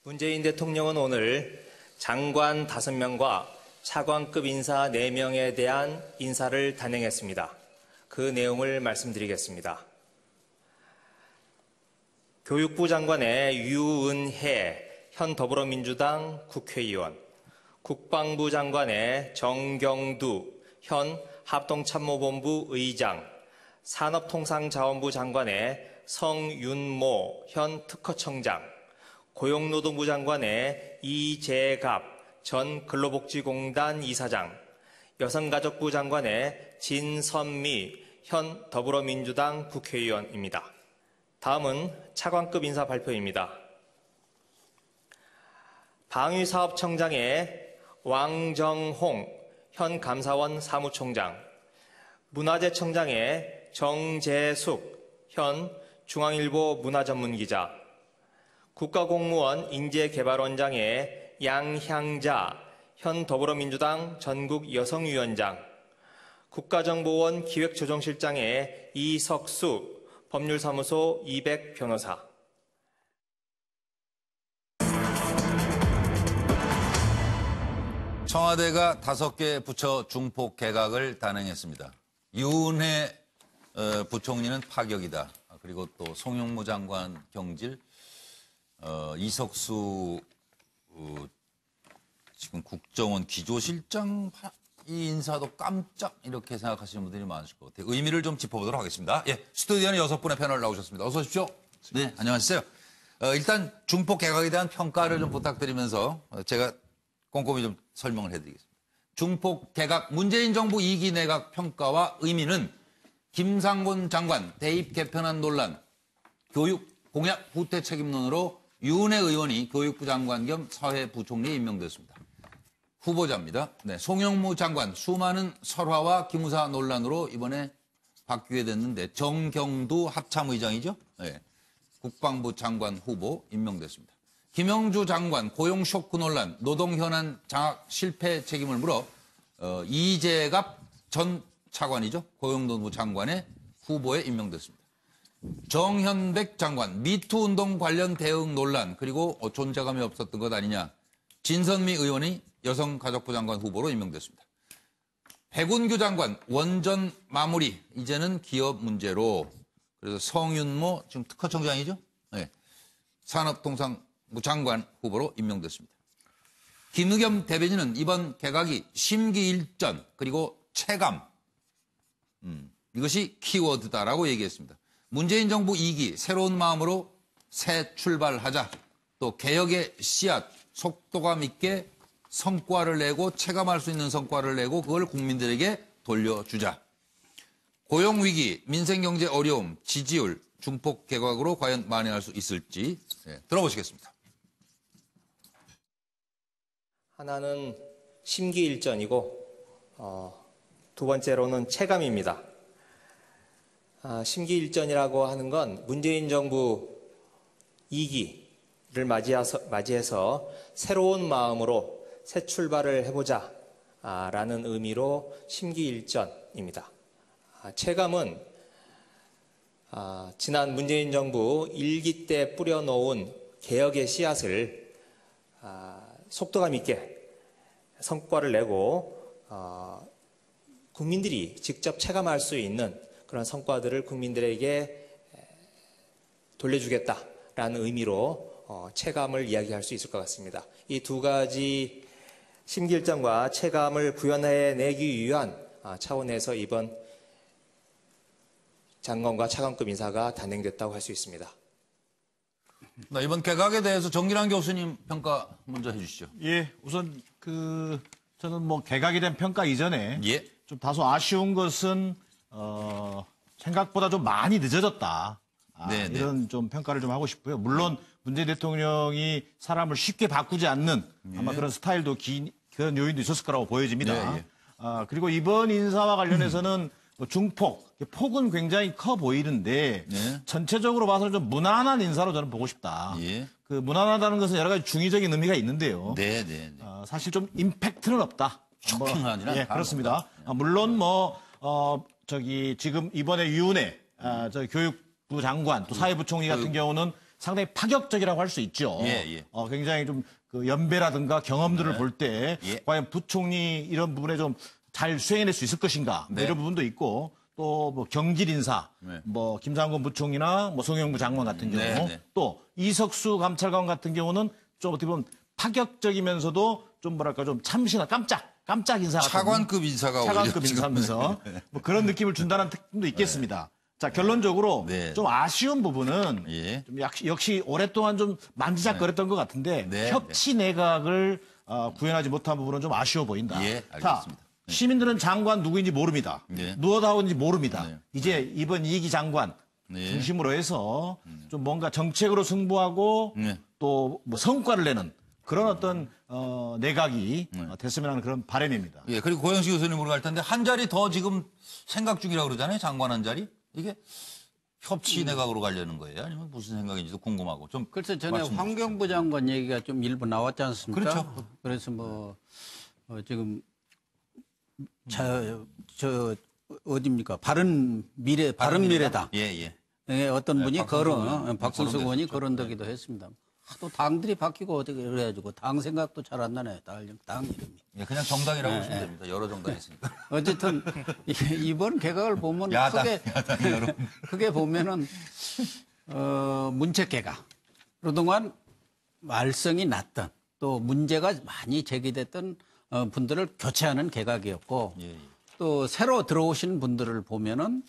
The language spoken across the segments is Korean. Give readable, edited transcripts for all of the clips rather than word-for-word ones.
문재인 대통령은 오늘 장관 5명과 차관급 인사 4명에 대한 인사를 단행했습니다. 그 내용을 말씀드리겠습니다. 교육부 장관의 유은혜 현 더불어민주당 국회의원, 국방부 장관의 정경두 현 합동참모본부 의장, 산업통상자원부 장관의 성윤모 현 특허청장, 고용노동부 장관의 이재갑 전 근로복지공단 이사장, 여성가족부 장관의 진선미 현 더불어민주당 국회의원입니다. 다음은 차관급 인사 발표입니다. 방위사업청장의 왕정홍 현 감사원 사무총장, 문화재청장의 정재숙 현 중앙일보 문화전문기자, 국가공무원 인재개발원장의 양향자 현 더불어민주당 전국여성위원장, 국가정보원 기획조정실장의 이석수 법률사무소 200 변호사. 청와대가 5개 부처 중폭 개각을 단행했습니다. 유은혜 부총리는 파격이다. 그리고 또 송영무 장관 경질, 이석수 지금 국정원 기조실장 이 인사도 깜짝 이렇게 생각하시는 분들이 많으실 것 같아요. 의미를 좀 짚어보도록 하겠습니다. 예, 스튜디오는 6분의 패널 나오셨습니다. 어서 오십시오. 네, 안녕하세요. 일단 중폭 개각에 대한 평가를 좀 부탁드리면서 제가 꼼꼼히 좀 설명을 해드리겠습니다. 중폭 개각 문재인 정부 2기 내각 평가와 의미는 김상곤 장관 대입 개편안 논란, 교육 공약 후퇴 책임론으로 유은혜 의원이 교육부 장관 겸 사회부총리에 임명됐습니다. 후보자입니다. 네, 송영무 장관 수많은 설화와 기무사 논란으로 이번에 바뀌게 됐는데 정경두 합참의장이죠. 네, 국방부 장관 후보 임명됐습니다. 김영주 장관 고용 쇼크 논란, 노동 현안 장악 실패 책임을 물어 이재갑 전 차관이죠. 고용노동부 장관의 후보에 임명됐습니다. 정현백 장관 미투 운동 관련 대응 논란 그리고 존재감이 없었던 것 아니냐. 진선미 의원이 여성가족부 장관 후보로 임명됐습니다. 백운규 장관 원전 마무리 이제는 기업 문제로, 그래서 성윤모 지금 특허청장이죠. 네. 산업통상부 장관 후보로 임명됐습니다. 김의겸 대변인은 이번 개각이 심기일전 그리고 체감 이것이 키워드다라고 얘기했습니다. 문재인 정부 2기 새로운 마음으로 새 출발하자. 또 개혁의 씨앗 속도감 있게 성과를 내고 체감할 수 있는 성과를 내고 그걸 국민들에게 돌려주자. 고용위기, 민생경제 어려움, 지지율, 중폭 개각으로 과연 만회할 수 있을지 들어보시겠습니다. 하나는 심기일전이고 두 번째로는 체감입니다. 심기일전이라고 하는 건 문재인 정부 2기를 맞이해서 새로운 마음으로 새 출발을 해보자 라는 의미로 심기일전입니다. 체감은 지난 문재인 정부 1기 때 뿌려놓은 개혁의 씨앗을 속도감 있게 성과를 내고 국민들이 직접 체감할 수 있는 그런 성과들을 국민들에게 돌려주겠다라는 의미로 체감을 이야기할 수 있을 것 같습니다. 이 두 가지 심기일전과 체감을 구현해내기 위한 차원에서 이번 장관과 차관급 인사가 단행됐다고 할 수 있습니다. 이번 개각에 대해서 정기란 교수님 평가 먼저 해주시죠. 예, 우선 저는 뭐 개각이 된 평가 이전에 좀 다소 아쉬운 것은 생각보다 좀 많이 늦어졌다. 이런 좀 평가를 좀 하고 싶고요. 물론 문재인 대통령이 사람을 쉽게 바꾸지 않는 아마 그런 스타일도 그런 요인도 있었을 거라고 보여집니다. 그리고 이번 인사와 관련해서는 뭐 중폭, 폭은 굉장히 커 보이는데 전체적으로 봐서는 좀 무난한 인사로 저는 보고 싶다. 그 무난하다는 것은 여러 가지 중의적인 의미가 있는데요. 사실 좀 임팩트는 없다. 쇼킹하지는 예, 그렇습니다. 물론 지금 이번에 유은혜 교육부 장관 또 사회부총리 같은 경우는 상당히 파격적이라고 할 수 있죠. 굉장히 좀 그 연배라든가 경험들을 볼 때 과연 부총리 이런 부분에 좀 잘 수행해낼 수 있을 것인가 뭐 이런 부분도 있고 또 뭐 경질 인사, 뭐 김상곤 부총리나 뭐 송영무 장관 같은 경우 또 이석수 감찰관 같은 경우는 좀 어떻게 보면 파격적이면서도 좀 뭐랄까 좀 참신한 깜짝 인사 같은 차관급 인사하면서 뭐 그런 느낌을 준다는 특징도 있겠습니다. 자, 결론적으로 좀 아쉬운 부분은 좀 역시 오랫동안 좀 만지작거렸던 것 같은데 협치 내각을 구현하지 못한 부분은 좀 아쉬워 보인다. 알겠습니다. 자, 시민들은 장관 누구인지 모릅니다. 누가 나오는지 모릅니다. 이제 이번 2기 장관 중심으로 해서 좀 뭔가 정책으로 승부하고 또 뭐 성과를 내는 그런 어떤 내각이 됐으면 하는 그런 바람입니다. 그리고 고영식 교수님으로 갈 텐데 한 자리 더 지금 생각 중이라고 그러잖아요. 장관 한 자리. 이게 협치 내각으로 가려는 거예요? 아니면 무슨 생각인지도 궁금하고. 좀 그래서 전에 환경부 장관 얘기가 좀 일부 나왔지 않습니까? 그렇죠. 그래서 뭐 지금 어디입니까? 바른미래당. 어떤 분이 박순석 의원이 거론되기도 했습니다. 또 당들이 바뀌고 어떻게 그래가지고 당 생각도 잘 안 나네. 당 이름이. 그냥 정당이라고 보시면 됩니다. 여러 정당이 있으니까. 어쨌든 이번 개각을 보면 크게 보면은 문책 개각. 그동안 말썽이 났던 또 문제가 많이 제기됐던 분들을 교체하는 개각이었고 또 새로 들어오신 분들을 보면은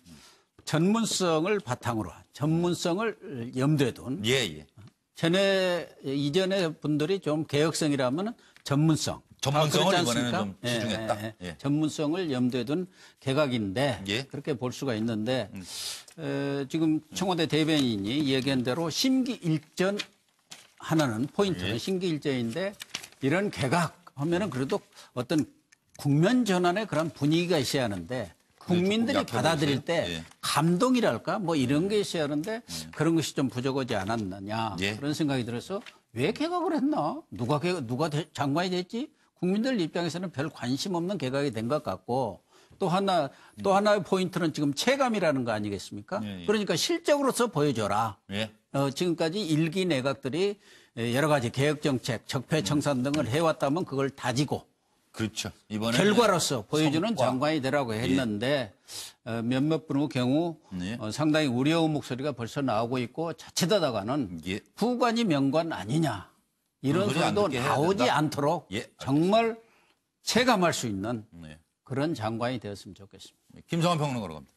전문성을 바탕으로 전문성을 염두에 둔 이전의 분들이 좀 개혁성이라면 전문성을 이번에는 좀 치중했다. 전문성을 염두에 둔 개각인데 그렇게 볼 수가 있는데 지금 청와대 대변인이 얘기한 대로 심기일전 하나는 포인트는 심기일전인데 이런 개각하면은 그래도 어떤 국면 전환의 그런 분위기가 있어야 하는데 국민들이 받아들일 때 감동이랄까 뭐 이런 게 있어야 하는데 그런 것이 좀 부족하지 않았느냐 그런 생각이 들어서 왜 개각을 했나? 누가 장관이 됐지? 국민들 입장에서는 별 관심 없는 개각이 된 것 같고 또 하나의 포인트는 지금 체감이라는 거 아니겠습니까? 그러니까 실적으로서 보여줘라. 지금까지 일기 내각들이 여러 가지 개혁 정책, 적폐 청산 등을 해왔다면 그걸 다지고 그렇죠. 이번에 결과로서 보여주는 장관이 되라고 했는데 몇몇 분의 경우 상당히 우려의 목소리가 벌써 나오고 있고 자칫하다가는 부관이 명관 아니냐 이런 소리도 나오지 않도록 정말 체감할 수 있는 그런 장관이 되었으면 좋겠습니다. 김성환 평론가로 갑니다.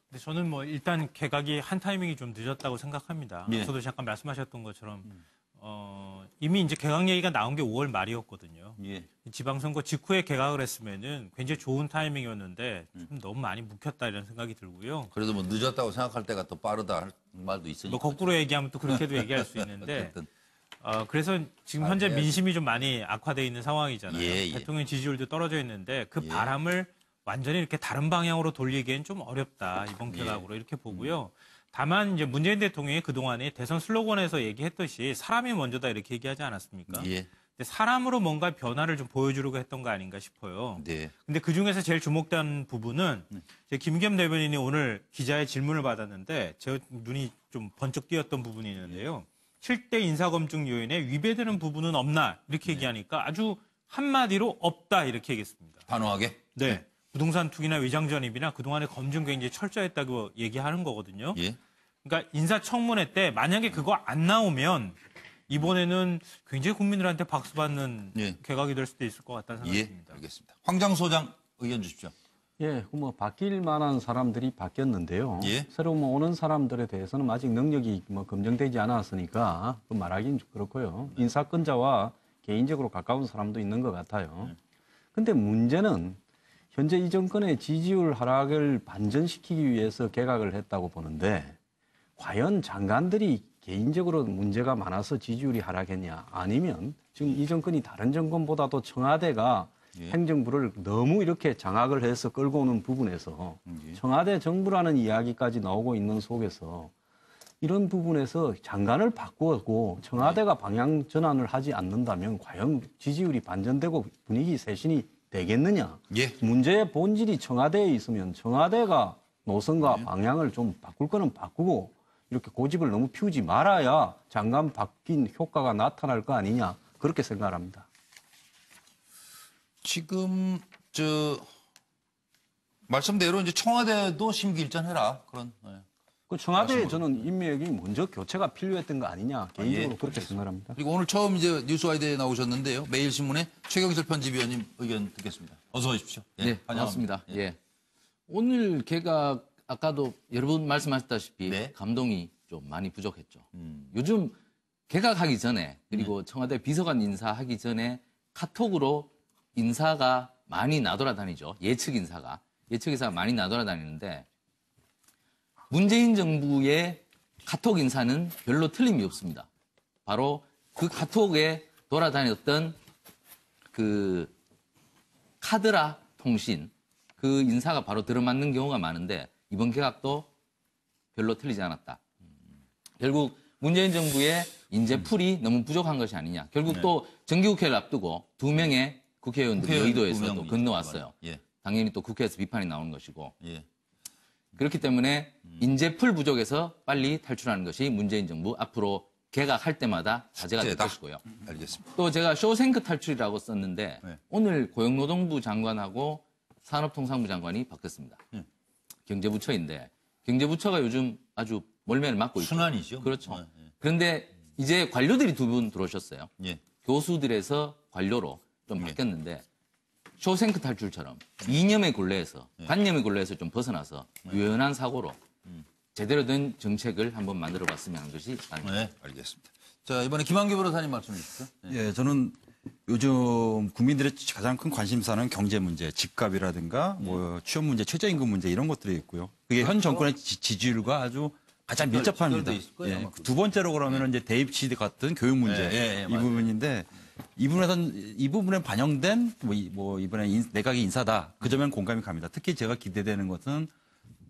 근데 저는 뭐 일단 개각이 한 타이밍이 좀 늦었다고 생각합니다. 저도 잠깐 말씀하셨던 것처럼 이미 이제 개각 얘기가 나온 게 5월 말이었거든요. 지방선거 직후에 개각을 했으면은 굉장히 좋은 타이밍이었는데 좀 너무 많이 묵혔다 이런 생각이 들고요. 그래도 뭐 늦었다고 생각할 때가 또 빠르다 할 말도 있으니까. 뭐 거꾸로 얘기하면 또 그렇게도 얘기할 수 있는데. 그래서 지금 현재 민심이 좀 많이 악화되어 있는 상황이잖아요. 대통령 지지율도 떨어져 있는데 그 바람을 완전히 이렇게 다른 방향으로 돌리기엔 좀 어렵다. 이번 개각으로 이렇게 보고요. 다만 이제 문재인 대통령이 그동안에 대선 슬로건에서 얘기했듯이 사람이 먼저다 이렇게 얘기하지 않았습니까? 근데 사람으로 뭔가 변화를 좀 보여주려고 했던 거 아닌가 싶어요. 근데 그중에서 제일 주목된 부분은 김기현 대변인이 오늘 기자의 질문을 받았는데 제 눈이 좀 번쩍 띄었던 부분이 있는데요. 7대 인사검증 요인에 위배되는 부분은 없나 이렇게 얘기하니까 아주 한마디로 없다 이렇게 얘기했습니다. 단호하게? 네. 부동산 투기나 위장전입이나 그동안의 검증 굉장히 철저했다고 얘기하는 거거든요. 그러니까 인사청문회 때 만약에 그거 안 나오면 이번에는 굉장히 국민들한테 박수 받는 개각이 될 수도 있을 것 같다는 생각이 듭니다. 알겠습니다. 황장 소장 의견 주십시오. 뭐 바뀔 만한 사람들이 바뀌었는데요. 새로 뭐 오는 사람들에 대해서는 아직 능력이 뭐 검증되지 않았으니까 그 말하기는 그렇고요. 인사권자와 개인적으로 가까운 사람도 있는 것 같아요. 근데 문제는 현재 이 정권의 지지율 하락을 반전시키기 위해서 개각을 했다고 보는데 과연 장관들이 개인적으로 문제가 많아서 지지율이 하락했냐 아니면 지금 이 정권이 다른 정권보다도 청와대가 행정부를 너무 이렇게 장악을 해서 끌고 오는 부분에서 청와대 정부라는 이야기까지 나오고 있는 속에서 이런 부분에서 장관을 바꾸고 청와대가 방향 전환을 하지 않는다면 과연 지지율이 반전되고 분위기 쇄신이 되겠느냐. 문제의 본질이 청와대에 있으면 청와대가 노선과 방향을 좀 바꿀 거는 바꾸고 이렇게 고집을 너무 피우지 말아야 장관 바뀐 효과가 나타날 거 아니냐 그렇게 생각합니다. 지금 말씀대로 이제 청와대도 심기일전해라 그런. 그 청와대에 저는 인맥이 먼저 교체가 필요했던 거 아니냐 개인적으로 그렇게 생각합니다. 그리고 오늘 처음 이제 뉴스와이드에 나오셨는데요. 매일신문의 최경실 편집위원님 의견 듣겠습니다. 어서 오십시오. 네, 반갑습니다. 예. 오늘 개각 아까도 여러 분 말씀하셨다시피 네. 감동이 좀 많이 부족했죠. 요즘 개각하기 전에 그리고 청와대 비서관 인사하기 전에 카톡으로 인사가 많이 나돌아다니죠. 예측 인사가 많이 나돌아다니는데 문재인 정부의 카톡 인사는 별로 틀림이 없습니다. 바로 그 카톡에 돌아다녔던 그 카드라 통신 그 인사가 바로 들어맞는 경우가 많은데 이번 개각도 별로 틀리지 않았다. 결국 문재인 정부의 인재풀이 너무 부족한 것이 아니냐. 결국 또 정기국회를 앞두고 2명의 국회의원들이 여의도에서도 건너왔어요. 당연히 또 국회에서 비판이 나오는 것이고. 그렇기 때문에 인재풀 부족에서 빨리 탈출하는 것이 문재인 정부 앞으로 개각할 때마다 과제가 될 것이고요. 알겠습니다. 또 제가 쇼생크 탈출이라고 썼는데 오늘 고용노동부 장관하고 산업통상부 장관이 바뀌었습니다. 경제부처인데 경제부처가 요즘 아주 몰매를 맞고 있죠. 순환이죠. 그렇죠. 그런데 이제 관료들이 2분 들어오셨어요. 교수들에서 관료로 좀 바뀌었는데 쇼생크 탈출처럼 이념의 곤레에서 관념의 곤레에서 좀 벗어나서 유연한 사고로 제대로 된 정책을 한번 만들어봤으면 하는 것이 네, 알겠습니다. 자, 이번에 김한규 변호사님 말씀해 주시죠. 예, 저는 요즘 국민들의 가장 큰 관심사는 경제 문제, 집값이라든가 뭐 취업 문제, 최저임금 문제 이런 것들이 있고요. 그게 현 정권의 지지율과 아주 가장 밀접합니다. 예, 두 번째로 그러면 이제 대입 시대 같은 교육 문제 이 부분인데 이 부분에 반영된 뭐 이번에 내각의 인사다. 그 점에는 공감이 갑니다. 특히 제가 기대되는 것은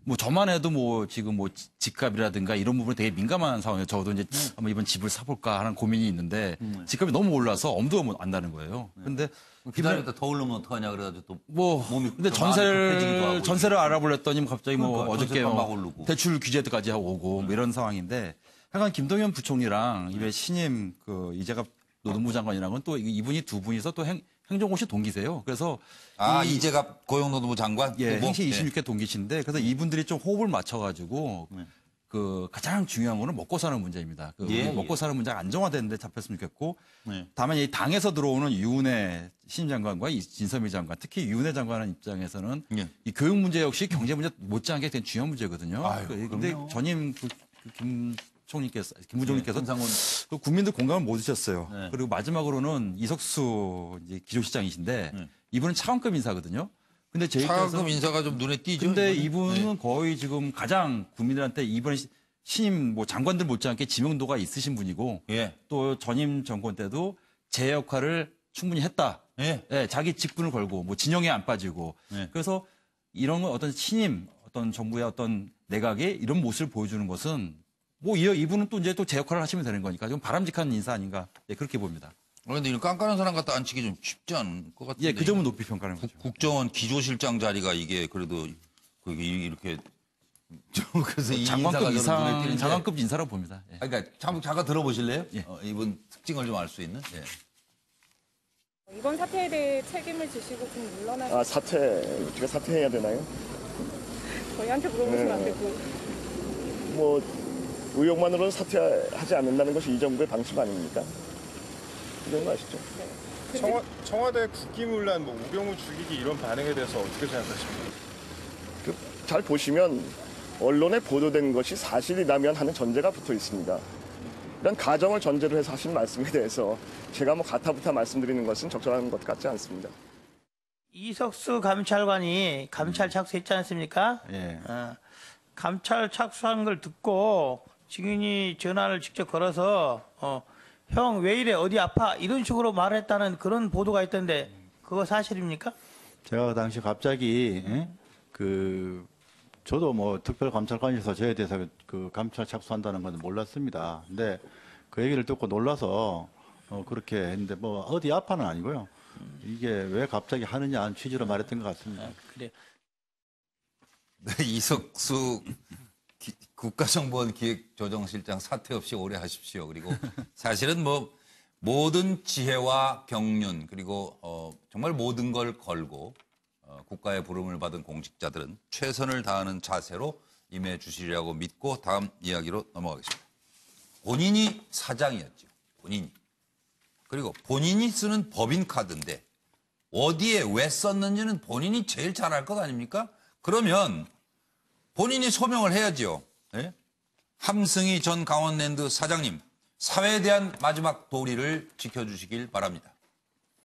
뭐 저만 해도 뭐 지금 뭐 집값이라든가 이런 부분에 되게 민감한 상황이에요. 저도 이제 한번 이번 집을 사볼까 하는 고민이 있는데 집값이 너무 올라서 엄두가 안 나는 거예요. 근데 기다렸다 더 오르면 어떡하냐 그래가지고 또 몸이 근데 전세를 알아보랬더니 갑자기 뭐 어저께 대출 규제까지 하고 오고 뭐 이런 상황인데 하여간 김동연 부총리랑 이번에 신임 그 이재갑 노동부 장관이랑은 또 이분이 두 분이서 또 행정고시 동기세요. 그래서 이재갑 고용노동부 장관 행시 26회 동기신데 그래서 이분들이 좀 호흡을 맞춰가지고 그 가장 중요한 거는 먹고 사는 문제입니다. 먹고 사는 문제가 안정화되는데 잡혔으면 좋겠고 다만 이 당에서 들어오는 유은혜 신임 장관과 진섬희 장관 특히 유은혜 장관 입장에서는 이 교육 문제 역시 경제 문제 못지않게 되게 중요한 문제거든요. 그런데 전임 김 부총리께서 그 국민들 공감을 못 주셨어요. 그리고 마지막으로는 이석수 이제 기조실장이신데 이분은 차관급 인사거든요. 근데 차관급 인사가 좀 눈에 띄죠. 근데 이분은 거의 지금 가장 국민들한테 이번에 신임 뭐 장관들 못지않게 지명도가 있으신 분이고 또 전임 정권 때도 제 역할을 충분히 했다. 자기 직분을 걸고 뭐 진영에 안 빠지고 그래서 이런 어떤 신임 어떤 정부의 어떤 내각의 이런 모습을 보여주는 것은 뭐 이분은 또 이제 또 제 역할을 하시면 되는 거니까 좀 바람직한 인사 아닌가 그렇게 봅니다. 그런데 이런 깐깐한 사람 갖다 앉히기 좀 쉽지 않은 것 같은데. 그 점은 높이 평가하는 거죠. 국정원 기조실장 자리가 이게 그래도 그게 이렇게 그래서 장관급 이상 장관급 인사라고 봅니다. 그러니까 잠깐 들어보실래요? 이분 특징을 좀 알 수 있는. 이번 사태에 대해 책임을 지시고 좀 물러나시죠. 사퇴 어떻게 사퇴해야 되나요? 저희한테 물어보시면 안 되고. 뭐 의혹만으로는 사퇴하지 않는다는 것이 이 정부의 방식 아닙니까? 이런 거 아시죠? 네. 청와대 국기문란, 우병우 죽이기 이런 반응에 대해서 어떻게 생각하십니까? 잘 보시면 언론에 보도된 것이 사실이라면 하는 전제가 붙어 있습니다. 이런 가정을 전제로 해서 하신 말씀에 대해서 제가 뭐 가타부타 말씀드리는 것은 적절한 것 같지 않습니다. 이석수 감찰관이 감찰 착수했지 않습니까? 감찰 착수한 걸 듣고 증인이 전화를 직접 걸어서 형 왜 이래 어디 아파 이런 식으로 말했다는 그런 보도가 있던데 그거 사실입니까? 제가 그 당시 갑자기 저도 뭐 특별감찰관이라서 저에 대해서 그 감찰 착수한다는 건 몰랐습니다. 근데 그 얘기를 듣고 놀라서 그렇게 했는데 뭐 어디 아파는 아니고요. 이게 왜 갑자기 하느냐 하는 취지로 말했던 것 같습니다. 그래. 이석수 국가정보원 기획조정실장 사퇴 없이 오래 하십시오. 그리고 사실은 뭐 모든 지혜와 경륜 그리고 정말 모든 걸 걸고 국가의 부름을 받은 공직자들은 최선을 다하는 자세로 임해 주시리라고 믿고 다음 이야기로 넘어가겠습니다. 본인이 사장이었죠. 본인이. 그리고 본인이 쓰는 법인카드인데 어디에 왜 썼는지는 본인이 제일 잘 알 것 아닙니까? 그러면 본인이 소명을 해야죠. 예? 함승희 전 강원랜드 사장님, 사회에 대한 마지막 도리를 지켜주시길 바랍니다.